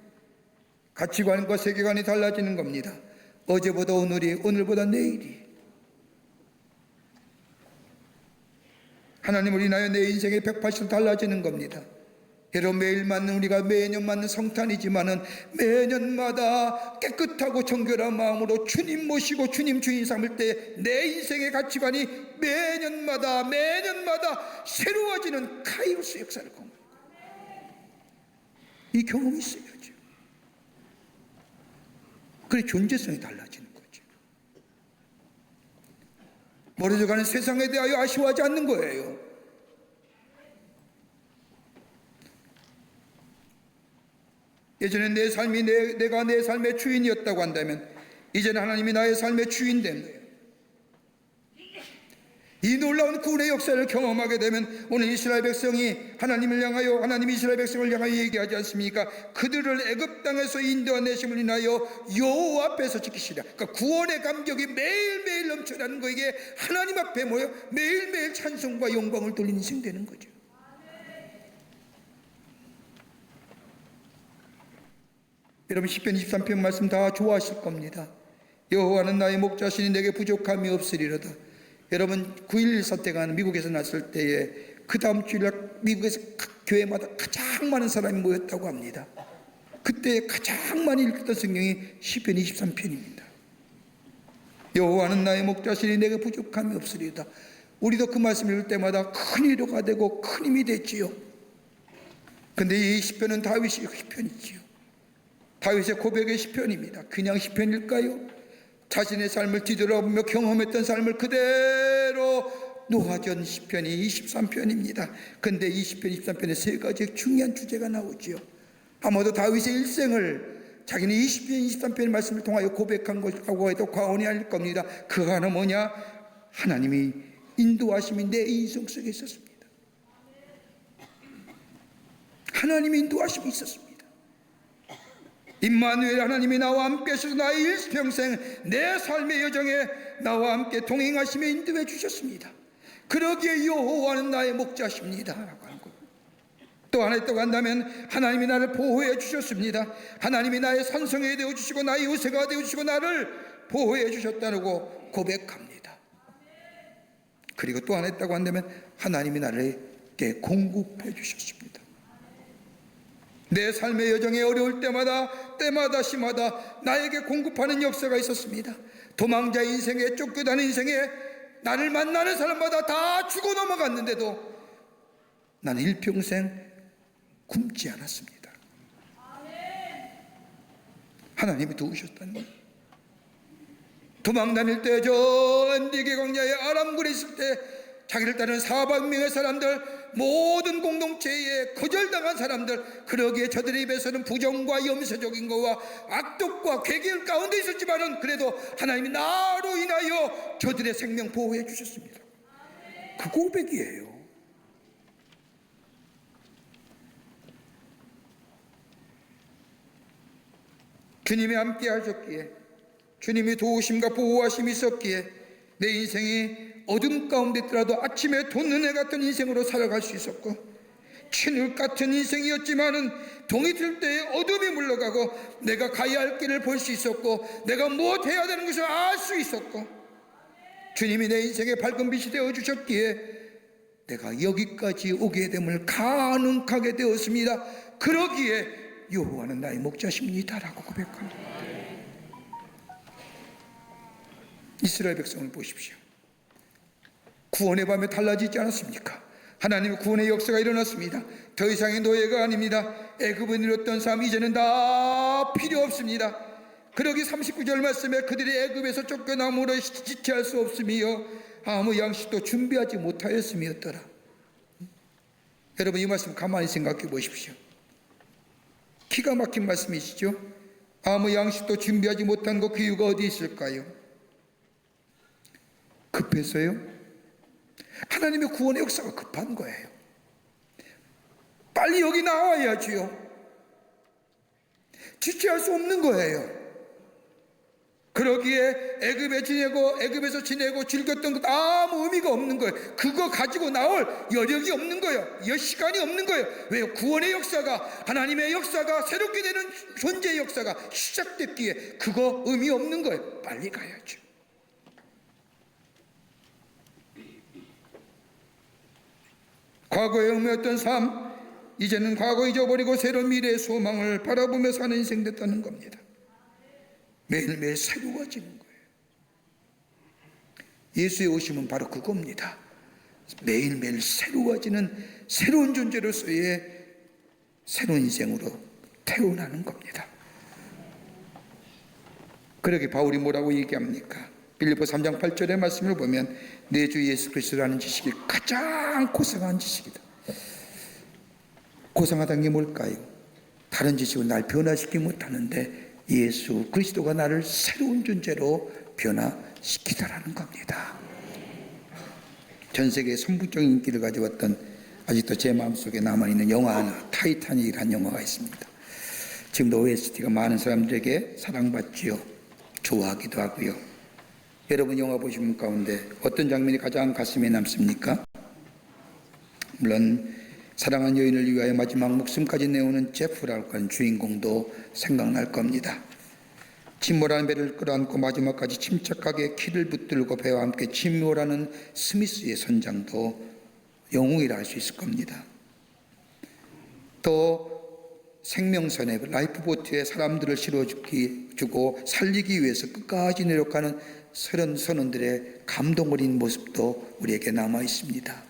가치관과 세계관이 달라지는 겁니다. 어제보다 오늘이, 오늘보다 내일이. 하나님을 인하여 내 인생이 180도 달라지는 겁니다. 여러분, 매일 맞는 우리가 매년 맞는 성탄이지만은 매년마다 깨끗하고 정결한 마음으로 주님 모시고 주님 주인 삼을 때 내 인생의 가치관이 매년마다 새로워지는 카이로스 역사를 경험합니다. 이 경험이 있어야죠. 그래 존재성이 달라지는 거죠. 멀어져가는 세상에 대하여 아쉬워하지 않는 거예요. 예전에 내 삶이 내가 내 삶의 주인이었다고 한다면 이제는 하나님이 나의 삶의 주인 된 거예요. 이 놀라운 구원의 역사를 경험하게 되면 오늘 이스라엘 백성이 하나님을 향하여, 하나님이 이스라엘 백성을 향하여 얘기하지 않습니까? 그들을 애굽 땅에서 인도하내심을 인하여 여호와 앞에서 지키시라. 그러니까 구원의 감격이 매일매일 넘쳐나는 거에게 하나님 앞에 모여 매일매일 찬송과 영광을 돌리는 인생 되는 거죠. 여러분, 시편 23편 말씀 다 좋아하실 겁니다. 여호와는 나의 목자시니 내게 부족함이 없으리로다. 여러분, 9.11 사태가 미국에서 났을 때에 그 다음 주일날 미국에서 각 교회마다 가장 많은 사람이 모였다고 합니다. 그때 가장 많이 읽었던 성경이 시편 23편입니다. 여호와는 나의 목자시니 내게 부족함이 없으리로다. 우리도 그 말씀을 읽을 때마다 큰 위로가 되고 큰 힘이 됐지요. 근데 이 시편은 다윗의 시편이지요. 다윗의 고백의 시편입니다. 그냥 시편일까요? 자신의 삶을 뒤돌아보며 경험했던 삶을 그대로 놓아준 시편이 23편입니다. 근데 이 시편 23편에 세 가지 중요한 주제가 나오지요. 아마도 다윗의 일생을 자기는 이 시편 23편의 말씀을 통하여 고백한 것이라고 해도 과언이 아닐 겁니다. 그 하나 뭐냐? 하나님이 인도하심이 내 인생 속에 있었습니다. 하나님이 인도하심이 있었습니다. 임마누엘, 하나님이 나와 함께 하셔서 나의 일평생 내 삶의 여정에 나와 함께 동행하시며 인도해 주셨습니다. 그러기에 여호와는 나의 목자십니다 라고 하는 것. 또 하나 있다고 한다면 하나님이 나를 보호해 주셨습니다. 하나님이 나의 산성이 되어주시고 나의 요새가 되어주시고 나를 보호해 주셨다고 고백합니다. 그리고 또 하나 있다고 한다면 하나님이 나에게 공급해 주셨습니다. 내 삶의 여정에 어려울 때마다 시마다 나에게 공급하는 역사가 있었습니다. 도망자 인생에, 쫓겨다니는 인생에 나를 만나는 사람마다 다 죽어 넘어갔는데도 나는 일평생 굶지 않았습니다. 하나님이 도우셨다는 거예요. 도망 다닐 때 저 엔디게 광야에 아람굴에 있을 때 자기를 따르는 400명의 사람들, 모든 공동체에 거절당한 사람들, 그러기에 저들의 입에서는 부정과 염세적인 것과 악독과 괴계를 가운데 있었지만은 그래도 하나님이 나로 인하여 저들의 생명 보호해 주셨습니다. 그 고백이에요. 주님이 함께 하셨기에, 주님이 도우심과 보호하심이 있었기에 내 인생이 어둠 가운데 있더라도 아침에 돋는 해 같은 인생으로 살아갈 수 있었고, 진흙 같은 인생이었지만은 동이 들 때에 어둠이 물러가고 내가 가야 할 길을 볼 수 있었고 내가 무엇 해야 되는 것을 알 수 있었고 주님이 내 인생의 밝은 빛이 되어 주셨기에 내가 여기까지 오게 됨을 가능하게 되었습니다. 그러기에 여호와는 나의 목자십니다라고 고백합니다. 이스라엘 백성을 보십시오. 구원의 밤에 달라지지 않았습니까? 하나님의 구원의 역사가 일어났습니다. 더 이상의 노예가 아닙니다. 애굽을 누렸던 삶 이제는 다 필요 없습니다. 그러기 39절 말씀에 그들이 애굽에서 쫓겨남으로 지체할 수 없으며 아무 양식도 준비하지 못하였음이었더라. 여러분 이 말씀 가만히 생각해 보십시오. 기가 막힌 말씀이시죠? 아무 양식도 준비하지 못한 그 이유가 어디 있을까요? 급해서요? 하나님의 구원의 역사가 급한 거예요. 빨리 여기 나와야지요. 지체할 수 없는 거예요. 그러기에 애굽에서 지내고 즐겼던 것 아무 의미가 없는 거예요. 그거 가지고 나올 여력이 없는 거예요. 시간이 없는 거예요. 왜요? 구원의 역사가, 하나님의 역사가, 새롭게 되는 존재의 역사가 시작됐기에 그거 의미 없는 거예요. 빨리 가야죠. 과거에 얽매였던 삶, 이제는 과거 잊어버리고 새로운 미래의 소망을 바라보며 사는 인생 됐다는 겁니다. 매일매일 새로워지는 거예요. 예수의 오심은 바로 그겁니다. 매일매일 새로워지는 새로운 존재로서의 새로운 인생으로 태어나는 겁니다. 그러게 바울이 뭐라고 얘기합니까? 빌립보 3장 8절의 말씀을 보면 내 주 예수 그리스도라는 지식이 가장 고상한 지식이다. 고상하다는 게 뭘까요? 다른 지식은 날 변화시키지 못하는데 예수 그리스도가 나를 새로운 존재로 변화시키다라는 겁니다. 전 세계에 선풍적인 인기를 가져왔던 아직도 제 마음속에 남아있는 영화 하나, 타이타닉이라는 영화가 있습니다. 지금도 OST가 많은 사람들에게 사랑받지요. 좋아하기도 하고요. 여러분 영화 보시는 가운데 어떤 장면이 가장 가슴에 남습니까? 물론 사랑한 여인을 위하여 마지막 목숨까지 내오는 제프라고 하는 주인공도 생각날 겁니다. 침몰하는 배를 끌어안고 마지막까지 침착하게 키를 붙들고 배와 함께 침몰하는 스미스의 선장도 영웅이라 할 수 있을 겁니다. 또 생명선에 라이프보트에 사람들을 실어주고 살리기 위해서 끝까지 노력하는 서른 선원들의 감동 어린 모습도 우리에게 남아 있습니다.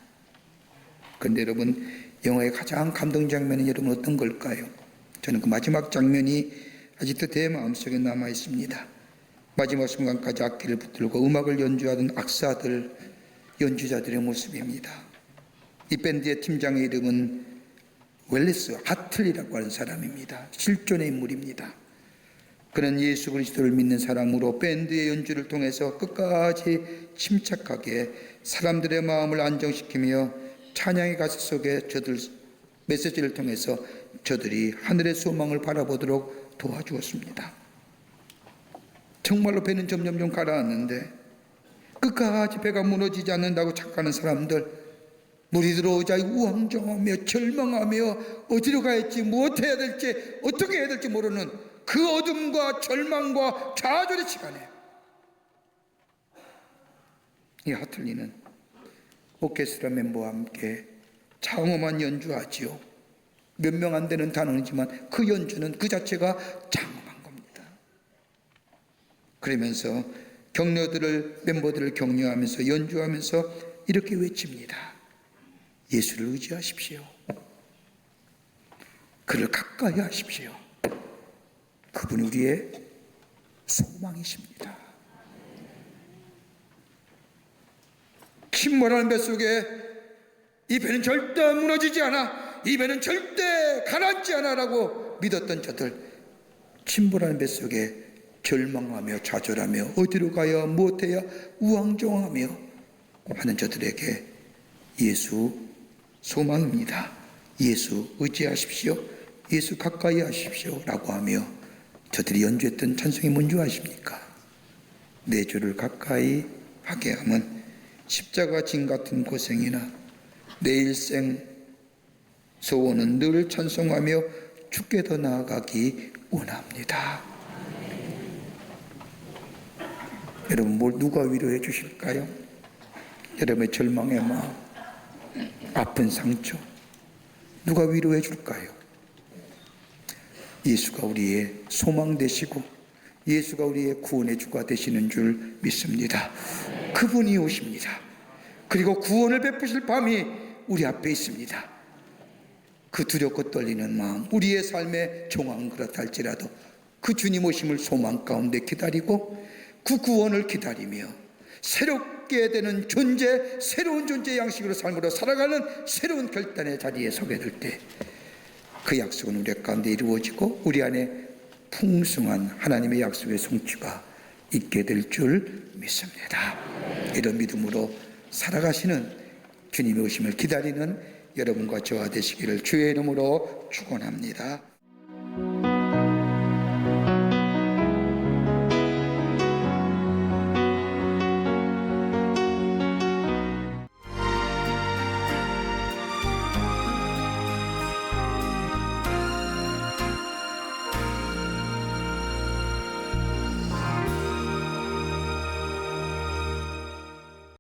그런데 여러분 영화의 가장 감동 장면은 여러분 어떤 걸까요? 저는 그 마지막 장면이 아직도 제 마음속에 남아 있습니다. 마지막 순간까지 악기를 붙들고 음악을 연주하던 악사들, 연주자들의 모습입니다. 이 밴드의 팀장의 이름은 웰리스 하틀리라고 하는 사람입니다. 실존의 인물입니다. 그는 예수 그리스도를 믿는 사람으로 밴드의 연주를 통해서 끝까지 침착하게 사람들의 마음을 안정시키며 찬양의 가사 속에 메시지를 통해서 저들이 하늘의 소망을 바라보도록 도와주었습니다. 정말로 배는 점점 가라앉는데 끝까지 배가 무너지지 않는다고 착각하는 사람들, 물이 들어오자 우왕좌왕하며 절망하며 어디로 가야 할지 무엇해야 될지 어떻게 해야 될지 모르는 그 어둠과 절망과 좌절의 시간에 이 하틀리는 오케스트라 멤버와 함께 장엄한 연주하지요. 몇 명 안 되는 단원이지만 그 연주는 그 자체가 장엄한 겁니다. 그러면서 멤버들을 격려하면서 연주하면서 이렇게 외칩니다. 예수를 의지하십시오. 그를 가까이 하십시오. 그분이 우리의 소망이십니다. 침몰하는 배 속에 이 배는 절대 무너지지 않아, 이 배는 절대 가라앉지 않아 라고 믿었던 저들, 침몰하는 배 속에 절망하며 좌절하며 어디로 가야 무엇해야 우왕좌왕하며 하는 저들에게 예수 소망입니다. 예수 의지하십시오. 예수 가까이 하십시오 라고 하며 저들이 연주했던 찬송이 뭔지 아십니까? 내 주를 가까이 하게 함은 십자가 진 같은 고생이나 내 일생 소원은 늘 찬송하며 주께 더 나아가기 원합니다. 여러분, 누가 위로해 주실까요? 여러분의 절망의 마음, 아픈 상처, 누가 위로해 줄까요? 예수가 우리의 소망 되시고 예수가 우리의 구원의 주가 되시는 줄 믿습니다. 그분이 오십니다. 그리고 구원을 베푸실 밤이 우리 앞에 있습니다. 그 두렵고 떨리는 마음, 우리의 삶의 종황은 그렇다 할지라도 그 주님 오심을 소망 가운데 기다리고 그 구원을 기다리며 새롭게 되는 존재, 새로운 존재 양식으로 삶으로 살아가는 새로운 결단의 자리에 서게 될 때 그 약속은 우리 가운데 이루어지고 우리 안에 풍성한 하나님의 약속의 성취가 있게 될 줄 믿습니다. 이런 믿음으로 살아가시는 주님의 오심을 기다리는 여러분과 저와 되시기를 주의 이름으로 축원합니다.